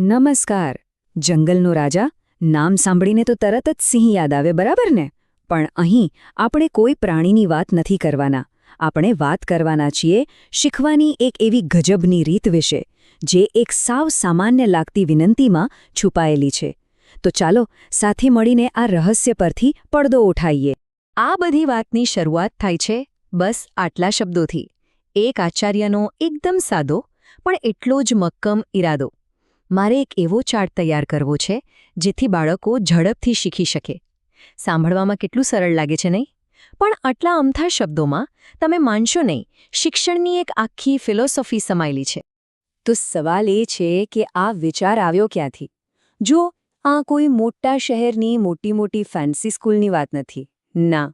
નમસ્કાર. જંગલનો રાજા નામ સાંભળીને તો તરત જ સિંહ યાદ આવે, બરાબર ને? પણ અહીં આપણે કોઈ પ્રાણીની વાત નથી કરવાના. આપણે વાત કરવાના છીએ શીખવાની એક એવી ગજબની રીત વિશે, જે એક સાવ સામાન્ય લાગતી વિનંતીમાં છુપાયેલી છે. તો ચાલો સાથે મળીને આ રહસ્ય પરથી પડદો ઉઠાઈએ. આ બધી વાતની શરૂઆત થાય છે બસ આટલા શબ્દોથી. એક આચાર્યનો એકદમ સાદો પણ એટલો જ મક્કમ ઈરાદો. મારે એક એવો ચાર્ટ તૈયાર કરવો છે જેથી બાળકો ઝડપથી શીખી શકે. સાંભળવામાં કેટલું સરળ લાગે છે નહીં? પણ આટલા અમથા શબ્દોમાં તમે માનશો નહીં, શિક્ષણની એક આખી ફિલોસોફી સમાયેલી છે. તો સવાલ એ છે કે આ વિચાર આવ્યો ક્યાંથી? જો આ કોઈ મોટા શહેરની મોટી મોટી ફેન્સી સ્કૂલની વાત નથી. ના,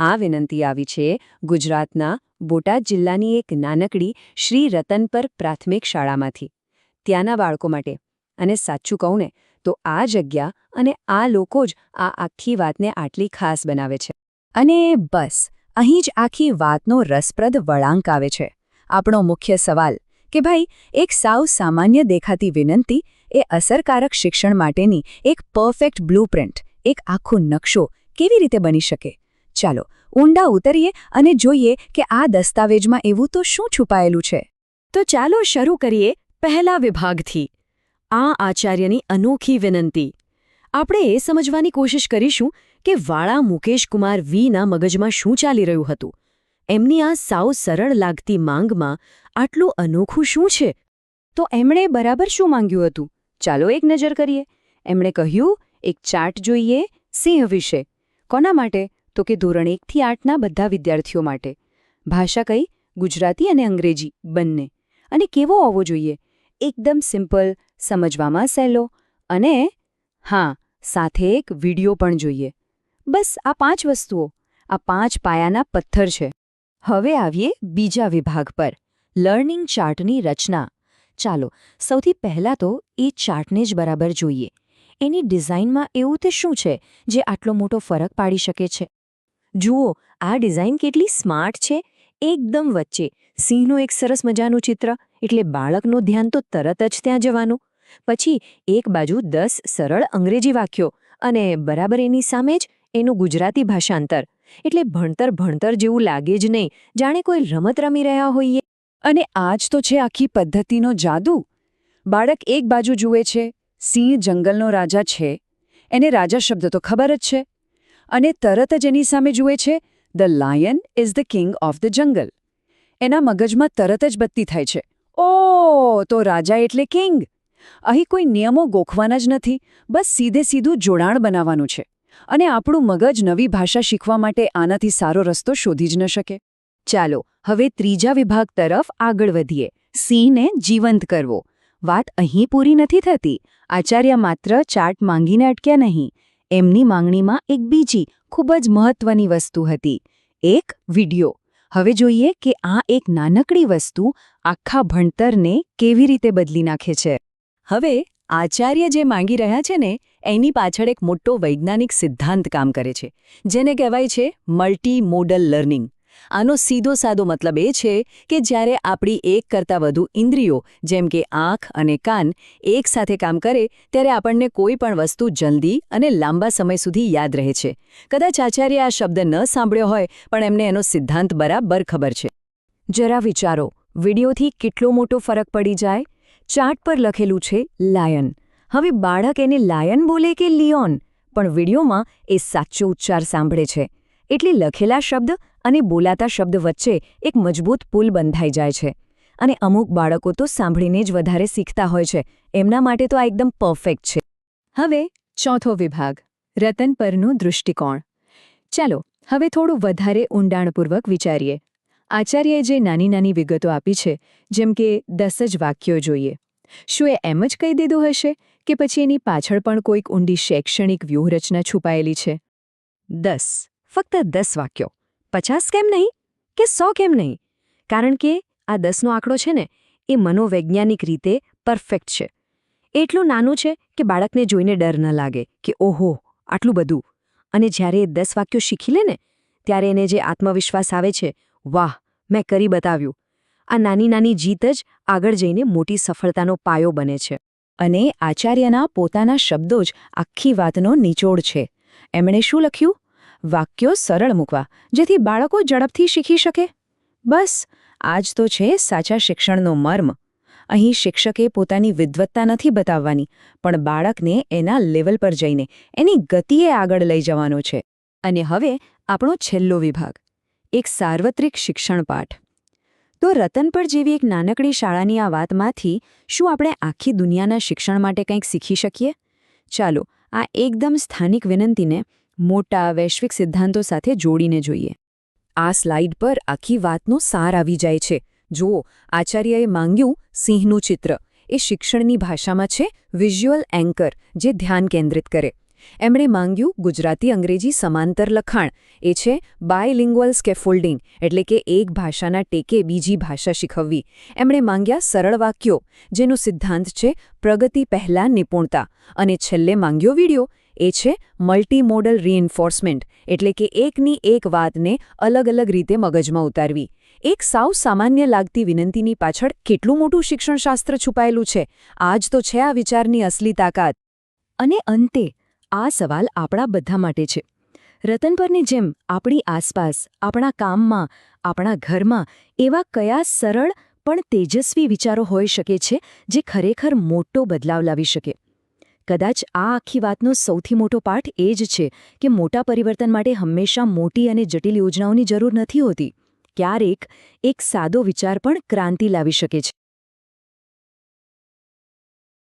આ વિનંતી આવી છે ગુજરાતના બોટાદ જિલ્લાની એક નાનકડી શ્રી રતનપર પ્રાથમિક શાળામાંથી. ત્યાંના બાળકો માટે. અને સાચું કહું ને તો આ જગ્યા અને આ લોકો જ આ આખી વાતને આટલી ખાસ બનાવે છે. અને બસ અહીં જ આખી વાતનો રસપ્રદ વળાંક આવે છે. આપણો મુખ્ય સવાલ કે ભાઈ, એક સાવ સામાન્ય દેખાતી વિનંતી એ અસરકારક શિક્ષણ માટેની એક પરફેક્ટ બ્લુપ્રિન્ટ, એક આખો નકશો કેવી રીતે બની શકે? ચાલો ઊંડા ઉતરીએ અને જોઈએ કે આ દસ્તાવેજમાં એવું તો શું છુપાયેલું છે. તો ચાલો શરૂ કરીએ પહેલા વિભાગથી. આ આચાર્યની અનોખી વિનંતી. આપણે એ સમજવાની કોશિશ કરીશું કે વાળા મુકેશકુમાર વીના મગજમાં શું ચાલી રહ્યું હતું. એમની આ સાવ સરળ લાગતી માંગમાં આટલું અનોખું શું છે? તો એમણે બરાબર શું માંગ્યું હતું? ચાલો એક નજર કરીએ. એમણે કહ્યું, એક ચાર્ટ જોઈએ સિંહ વિશે. કોના માટે? તો કે ધોરણ 1 થી 8ના બધા વિદ્યાર્થીઓ માટે. ભાષા કઈ? ગુજરાતી અને અંગ્રેજી બંને. અને કેવો હોવો જોઈએ? એકદમ સિમ્પલ, સમજવામાં સહેલો, અને હા, સાથે એક વિડિયો પણ જોઈએ. બસ આ 5 વસ્તુઓ, આ 5 પાયાના પથ્થર છે. હવે આવીએ બીજા વિભાગ પર, લર્નિંગ ચાર્ટની રચના. ચાલો સૌથી પહેલાં તો એ ચાર્ટને જ બરાબર જોઈએ. એની ડિઝાઇનમાં એવું તે શું છે જે આટલો મોટો ફરક પાડી શકે છે? જુઓ, આ ડિઝાઇન કેટલી સ્માર્ટ છે. એકદમ વચ્ચે સિંહનું એક સરસ મજાનું ચિત્ર, એટલે બાળકનું ધ્યાન તો તરત જ ત્યાં જવાનું. પછી એક બાજુ 10 સરળ અંગ્રેજી વાક્યો અને બરાબર એની સામે જ એનું ગુજરાતી ભાષાંતર. એટલે ભણતર જેવું લાગે જ નહીં, જાણે કોઈ રમત રમી રહ્યા હોઈએ. અને આ જ તો છે આખી પદ્ધતિનો જાદુ. બાળક એક બાજુ જુએ છે, સિંહ જંગલનો રાજા છે, એને રાજા શબ્દ તો ખબર જ છે, અને તરત જ એની સામે જુએ છે, the lion is the king of the jungle. એના મગજમાં તરત જ બત્તી થાય છે, ઓ તો રાજા એટલે કિંગ. અહીં કોઈ નિયમો ગોખવાના જ નથી, બસ સીધું જોડાણ બનાવવાનું છે. અને આપણું મગજ નવી ભાષા શીખવા માટે આનાથી સારો રસ્તો શોધી જ ન શકે. ચાલો હવે ત્રીજા વિભાગ તરફ આગળ વધીએ, સિંહને જીવંત કરવો. વાત અહીં પૂરી નથી થતી. આચાર્ય માત્ર ચાર્ટ માંગીને અટક્યા નહીં. એમની માંગણીમાં એક બીજી ખૂબ જ મહત્વની વસ્તુ હતી, એક વિડિયો. હવે જોઈએ કે આ એક નાનકડી વસ્તુ આખા ભણતરને કેવી રીતે બદલી નાખે છે. હવે આચાર્ય જે માંગી રહ્યા છે ને, એની પાછળ એક મોટો વૈજ્ઞાનિક સિદ્ધાંત કામ કરે છે, જેને કહેવાય છે મલ્ટી મોડલ લર્નિંગ. આનો સીધો સાદો મતલબ એ છે કે જ્યારે આપણી એક કરતાં વધુ ઇન્દ્રિયો, જેમ કે આંખ અને કાન, એક સાથે કામ કરે ત્યારે આપણને કોઈ પણ વસ્તુ જલ્દી અને લાંબા સમય સુધી યાદ રહે છે. કદાચ આચાર્ય આ શબ્દ ન સાંભળ્યો હોય, પણ એમને એનો સિદ્ધાંત બરાબર ખબર છે. જરા વિચારો, વિડિયોથી કેટલો મોટો ફરક પડી જાય. ચાર્ટ પર લખેલું છે લાયન. હવે બાળક એને લાયન બોલે કે લિયોન, પણ વિડિયોમાં એ સાચો ઉચ્ચાર સાંભળે છે. એટલે લખેલા શબ્દ અને બોલાતા શબ્દ વચ્ચે એક મજબૂત પુલ બંધાઈ જાય છે. અને અમુક બાળકો તો સાંભળીને જ વધારે શીખતા હોય છે. એમના માટે તો આ એકદમ પરફેક્ટ છે. હવે ચોથો વિભાગ, રતન પરનું દૃષ્ટિકોણ. ચાલો હવે થોડું વધારે ઊંડાણપૂર્વક વિચારીએ. આચાર્યએ જે નાની નાની વિગતો આપી છે, જેમ કે 10 જ વાક્યો જોઈએ, શું એ એમ જ કહી દીધું હશે કે પછી એની પાછળ પણ કોઈક ઊંડી શૈક્ષણિક વ્યૂહરચના છુપાયેલી છે? 10, ફક્ત 10 વાક્યો. 50 કેમ નહીં? કે 100 કેમ નહીં? કારણ કે આ 10નો આંકડો છે ને, એ મનોવૈજ્ઞાનિક રીતે પરફેક્ટ છે. એટલું નાનું છે કે બાળકને જોઈને ડર ન લાગે કે ઓહો આટલું બધું. અને જ્યારે એ 10 વાક્યો શીખી લે ને, ત્યારે એને જે આત્મવિશ્વાસ આવે છે, વાહ મેં કરી બતાવ્યું. આ નાની નાની જીત જ આગળ જઈને મોટી સફળતાનો પાયો બને છે. અને આચાર્યના પોતાના શબ્દો જ આખી વાતનો નિચોડ છે. એમણે શું લખ્યું? વાક્યો સરળ મૂકવા, જેથી બાળકો ઝડપથી શીખી શકે. બસ આ જ તો છે સાચા શિક્ષણનો મર્મ. અહીં શિક્ષકે પોતાની વિદ્વત્તા નથી બતાવવાની, પણ બાળકને એના લેવલ પર જઈને એની ગતિએ આગળ લઈ જવાનો છે. અને હવે આપણો છેલ્લો વિભાગ, એક સાર્વત્રિક શિક્ષણ પાઠ. તો રતનપર જેવી એક નાનકડી શાળાની આ વાતમાંથી શું આપણે આખી દુનિયાના શિક્ષણ માટે કંઈક શીખી શકીએ? ચાલો આ એકદમ સ્થાનિક વિનંતીને મોટા વૈશ્વિક સિદ્ધાંતો સાથે જોડીને જોઈએ. આ સ્લાઇડ પર આખી વાતનો સાર આવી જાય છે. જુઓ, આચાર્યએ માંગ્યું સિંહનું ચિત્ર. એ શિક્ષણની ભાષામાં છે વિઝ્યુઅલ એન્કર, જે ધ્યાન કેન્દ્રિત કરે. એમણે માંગ્યું ગુજરાતી અંગ્રેજી સમાંતર લખાણ. એ છે બાયલિંગ્વલ સ્કેફોલ્ડિંગ, એટલે કે એક ભાષાના ટેકે બીજી ભાષા શીખવવી. એમણે માંગ્યા સરળ વાક્યો, જેનો સિદ્ધાંત છે પ્રગતિ પહેલાં નિપુણતા. અને છેલ્લે માંગ્યો વિડિયો. એ છે મલ્ટીમોડલ રીઇન્ફોર્સમેન્ટ, એટલે કે એકની એક વાતને અલગ અલગ રીતે મગજમાં ઉતારવી. એક સાવ સામાન્ય લાગતી વિનંતીની પાછળ કેટલું મોટું શિક્ષણશાસ્ત્ર છુપાયેલું છે! આ જ તો છે આ વિચારની અસલી તાકાત. અને અંતે આ સવાલ આપણા બધા માટે છે. રતનપરની જેમ આપણી આસપાસ, આપણા કામમાં, આપણા ઘરમાં એવા કયા સરળ પણ તેજસ્વી વિચારો હોઈ શકે છે જે ખરેખર મોટો બદલાવ લાવી શકે? કદાચ આ આખી વાતનો સૌથી મોટો પાઠ એ જ છે કે મોટા પરિવર્તન માટે હંમેશા મોટી અને જટિલ યોજનાઓની જરૂર નથી હોતી. ક્યારેક એક સાદો વિચાર પણ ક્રાંતિ લાવી શકે છે.